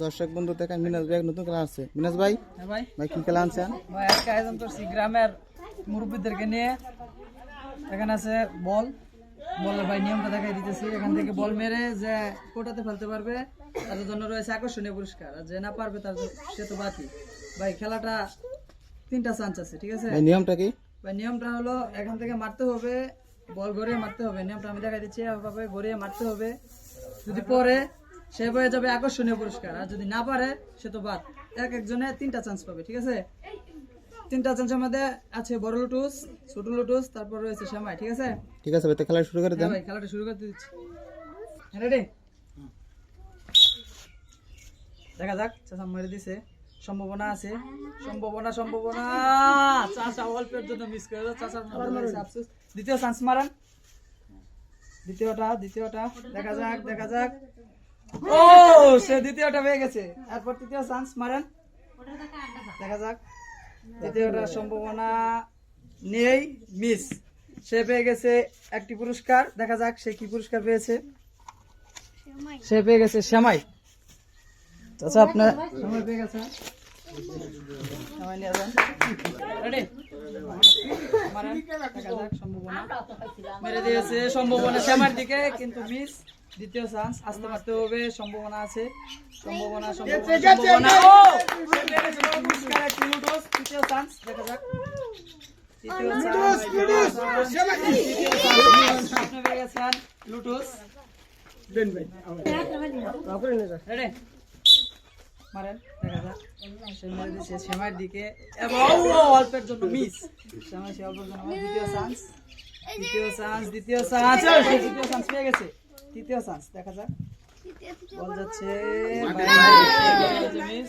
দর্শক বন্ধু দেখেন মিনাজ ভাই নতুন খেলা আছে। মিনাজ ভাই, হ্যাঁ ভাই, ভাই কি খেলা আনছেন? ভাই আজকে আয়োজন করছি গ্রামের মুরব্বীদেরকে নিয়ে। এখানে আছে বল, বলের ভাই নিয়মটা দেখাই দিতেছি। এখান থেকে বল মেরে যে কোটাতে ফেলতে পারবে তাদের জন্য রয়েছে আকর্ষণীয় পুরস্কার, আর যে না পারবে তার সে তো বাতি। ভাই খেলাটা 3টা চান্স আছে, ঠিক আছে ভাই নিয়মটা কি? ভাই নিয়মটা হলো এখান থেকে মারতে হবে, বল গড়িয়ে মারতে হবে। নিয়মটা আমি দেখাই দিচ্ছি, এভাবে গড়িয়ে মারতে হবে। যদি পরে সে হয়ে যাবে আকর্ষণীয় পুরস্কার, আর যদি না পারে সে তো বাদ। একজনে 3টা চান্স পাবে, ঠিক আছে? 3টা চান্সের মধ্যে আছে বড় লুটুস, ছোট লুটুস, তারপর রয়েছে সেমাই, ঠিক আছে? ঠিক আছে ভাই, তো খেলা শুরু করে দেন। হ্যাঁ ভাই, খেলাটা শুরু করতে দিচ্ছি। রেডি? দেখা যাক, চাচা মেরে দিছে, সম্ভাবনা আছে, সম্ভাবনা সম্ভাবনা। চাচা অল্পের জন্য মিস করে দাও, চাচার আফসোস। দ্বিতীয় চান্স মারেন, দ্বিতীয়টা দেখা যাক, দেখা যাক। ও, সে দ্বিতীয়টা পেয়ে গেছে। এরপর তৃতীয় চান্স মারেন, দেখা যাক। তৃতীয়টা সম্ভাবনা নেই, মিস। সে পেয়ে গেছে একটি পুরস্কার, দেখা যাক সে কি পুরস্কার পেয়েছে। সে পেয়ে গেছে সেমাই। আচ্ছা, আপনার সময় পেয়ে গেছে, সময় নিয়ে যান। রেডি? মারেন, দেখা যাক। সম্ভাবনা মেরে দিয়েছে, সম্ভাবনা সেমার দিকে, কিন্তু মিস। দ্বিতীয় চান্স, আসতে পারতে হবে, সম্ভাবনা আছে, সম্ভাবনা সম্ভাবনা। ও, সে পেয়ে গেছে পুরস্কার, একটি লুটুস। তৃতীয় চান্স, দেখা যাক। তৃতীয় চান্স, আপনি পেয়ে গেছেন লুটুস। রেডি? মারেন, দেখা যাক। সে মেরে দিচ্ছে সেমাইয়ের দিকে এবং অল্পের জন্য মিস। সেমাই সে অল্পের জন্য। দ্বিতীয় চান্স, দ্বিতীয় চান্স, দ্বিতীয় চান্স, সে দ্বিতীয় চান্স পেয়ে গেছে। তৃতীয় চান্স, দেখা যাক। বল যাচ্ছে, মিস।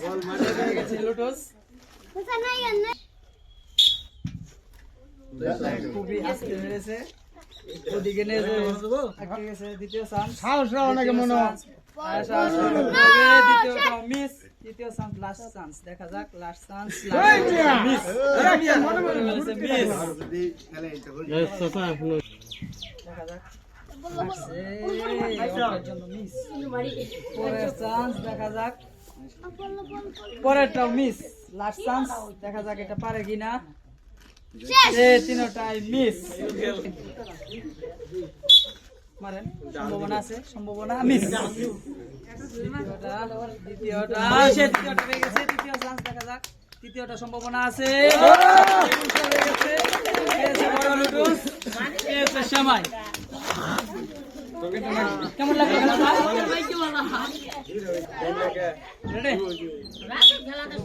পেয়ে গেছে লুটুস। খুবই আস্তে মেরেছে, ওদিকে নিয়ে গেছে। দ্বিতীয় চান্স, দ্বিতীয়টা মিস। তৃতীয় চান্স, লাস্ট চান্স, দেখা যাক। Last chance, miss. দেখা যাক, পরের চান্স, দেখা যাক। পরেরটাও মিস। লাস্ট চান্স, দেখা যাক এটা পারে কিনা। তিনটাই মিস। মারেন, সম্ভাবনা আছে, সম্ভাবনা মিস। দ্বিতীয়টা সে দ্বিতীয়টা পেয়ে গেছে। তৃতীয় চান্স, দেখা যাক। তৃতীয়টা সম্ভাবনা আছে, সেমাই। কেমন লাগলো খেলাটা?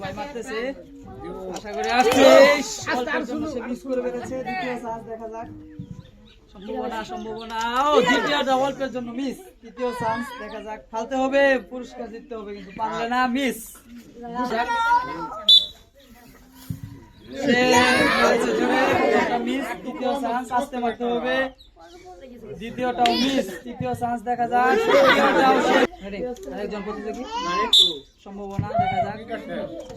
ভাই মারতেছে, আশা করি আসছে। সে মিস করে বেড়েছে। দ্বিতীয় চান্স, দেখা যাক। সম্ভাবনা সম্ভাবনা, দ্বিতীয়টা অল্পের জন্য মিস। তৃতীয় চান্স, দেখা যাক। ফালতে হবে, পুরস্কার জিততে হবে, কিন্তু পারলে না, মিস। মিস। তৃতীয় চান্স, আসতে পারতে হবে। দ্বিতীয়টাও মিস। তৃতীয় চান্স, দেখা যাক। আরেকজন প্রতিযোগী, সম্ভাবনা, দেখা যাক।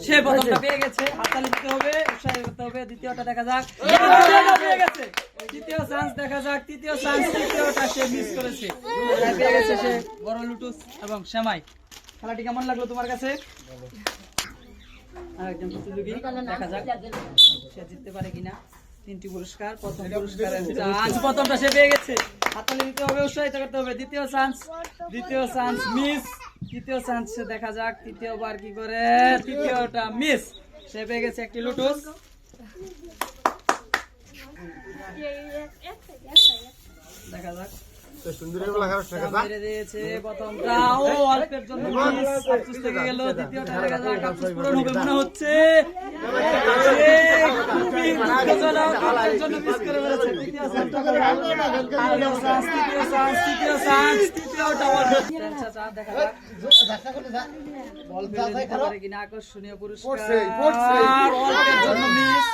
সে প্রথমটা পেয়ে গেছে, হাততালি দিতে হবে, উৎসাহ করতে হবে। দ্বিতীয়টা, দেখা যাক। পেয়ে গেছে। তৃতীয় চান্স, দেখা যাক। তৃতীয় চান্স, তৃতীয়টা সে মিস করেছে। পেয়ে গেছে সে বড় লুটুস এবং সেমাই। খেলাটি কেমন লাগলো তোমার কাছে? আরেকজন প্রতিযোগী, দেখা যাক সে জিততে পারে কিনা। 3টি পুরস্কার, প্রথম পুরস্কারের চান্স, প্রথমটা সে পেয়ে গেছে, হাততালি দিতে হবে, উৎসাহিত করতে হবে। দ্বিতীয় চান্স মিস। তৃতীয় চান্স, দেখা যাক তৃতীয়বার কি করে। তৃতীয়টা মিস। সে পেয়ে গেছে একটি লুটুস। দেখা যাক, মেরে দিয়েছে প্রথমটা, অল্পের জন্য মিস। আফসোস থেকে গেল। দ্বিতীয়টা, দেখা যাক আফসোস পূরণ হবে মনে হচ্ছে। খুবই দুঃখজনক, অল্পের জন্য মিস করে ফেলেছে। তৃতীয় চান্স, তৃতীয়টা দেখা যাক। বল ফেলে দিতে পারে কিনা, আকর্ষণীয় পুরস্কার। অল্পের জন্য মিস।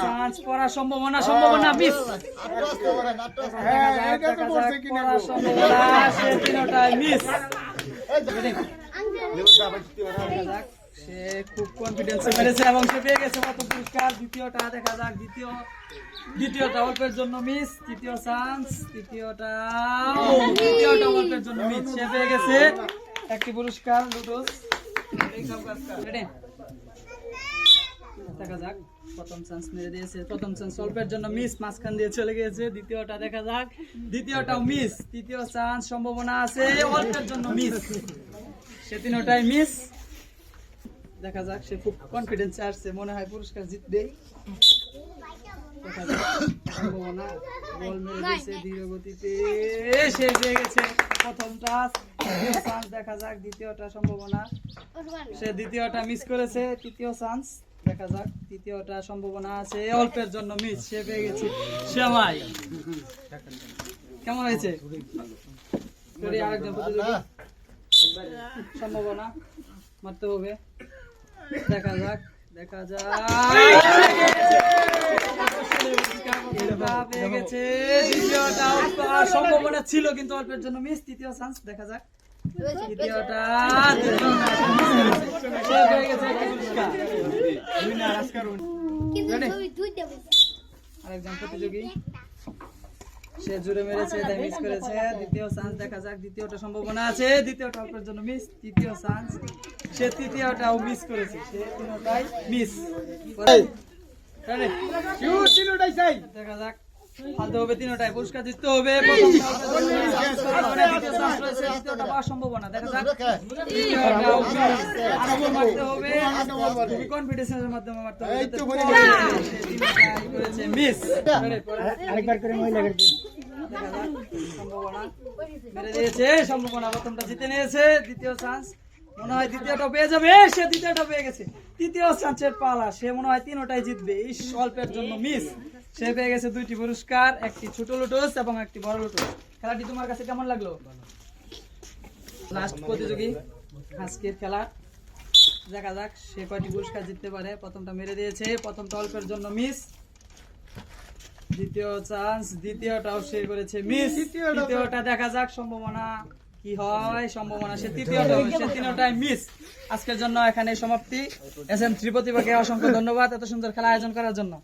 চান্স, পড়ার সম্ভাবনা মিস। সে খুব কনফিডেন্সে মেরেছে এবং সে পেয়ে গেছে প্রথম পুরস্কার। দ্বিতীয়টা, দেখা যাক। দ্বিতীয়টা অল্পের জন্য মিস। তৃতীয় চান্স, তৃতীয়টা অল্পের জন্য মিস। সে পেয়ে গেছে একটি পুরস্কার লুডুস। Ready? দেখা যাক, প্রথম চান্স মেরে দিয়েছে, প্রথম চান্স অল্পের জন্য মিস, মাঝখান দিয়ে চলে গিয়েছে। দ্বিতীয়টা দেখা যাক, দ্বিতীয়টাও মিস। তৃতীয় চান্স সম্ভাবনা আছে, অল্পের জন্য মিস, সে তিনটাই মিস। দেখা যাক, সে খুব কনফিডেন্সে আসছে, মনে হয় পুরস্কার জিতবে। দেখা যাক, সম্ভাবনা, বল মেরে দিয়েছে ধীর গতিতে, সে পেয়ে গেছে প্রথম চান্স। দেখা যাক দ্বিতীয়টা সম্ভাবনা, সে দ্বিতীয়টা মিস করেছে। তৃতীয় চান্স দেখা যাক, তৃতীয়টা সম্ভাবনা আছে, অল্পের জন্য মিস, সে পেয়ে গেছে সেমাই। কেমন হয়েছে? আরেকজন প্রতিযোগী, সম্ভাবনা মারতে হবে। দেখা যাক, দেখা যাক, পেয়ে গেছে। দ্বিতীয়টা সম্ভাবনা ছিল কিন্তু অল্পের জন্য মিস। তৃতীয় চান্স দেখা যাক, তৃতীয়টা সে পেয়ে গেছে একটা পুরস্কার। আরেকজন প্রতিযোগী, সে জুড়ে মেরেছে, তাই মিস করেছে। দ্বিতীয় চান্স দেখা যাক, দ্বিতীয়টা সম্ভাবনা আছে, দ্বিতীয়টা অল্পের জন্য মিস। তৃতীয় চান্স, সে তৃতীয়টাও মিস করেছে, সে তিনটাই মিস। দেখা যাক, ফালতে হবে তিনটাই, পুরস্কার জিততে হবে। প্রথম দ্বিতীয় চান্স রয়েছে, দ্বিতীয়টা পাওয়ার সম্ভাবনা। দেখা যাক, তৃতীয়টাও মিস, আরো মারতে হবে, খুবই কনফিডেন্সের মাধ্যমে মারতে হবে। সে তিনটাই করেছে মিস। আরেকবার করে মহিলা দেখা যাক, সম্ভাবনা মেরে দিয়েছে, সম্ভাবনা প্রথমটা জিতে নিয়েছে। দ্বিতীয় চান্স, মনে হয় দ্বিতীয়টা পেয়ে যাবে, সে দ্বিতীয়টা পেয়ে গেছে। তৃতীয় চান্সের পালা, সে মনে হয় তিনটাই জিতবে, এই অল্পের জন্য মিস। সে পেয়ে গেছে দুইটি পুরস্কার, একটি ছোট লুটুস এবং একটি বড় লুটুস। খেলাটি তোমার কাছে কেমন লাগলো? লাস্ট প্রতিযোগী আজকের খেলা, দেখা যাক সে কয়টি পুরস্কার জিততে পারে। প্রথমটা মেরে দিয়েছে, প্রথমটা অল্পের জন্য মিস। দ্বিতীয় চান্স, দ্বিতীয়টাও সে করেছে মিস। তৃতীয়টা দেখা যাক সম্ভাবনা কি হয়, সম্ভাবনা সে তৃতীয়টা, সে তিনটাই মিস। আজকের জন্য এখানে সমাপ্তি। এস এম ত্রিপতিবাকে অসংখ্য ধন্যবাদ এত সুন্দর খেলা আয়োজন করার জন্য।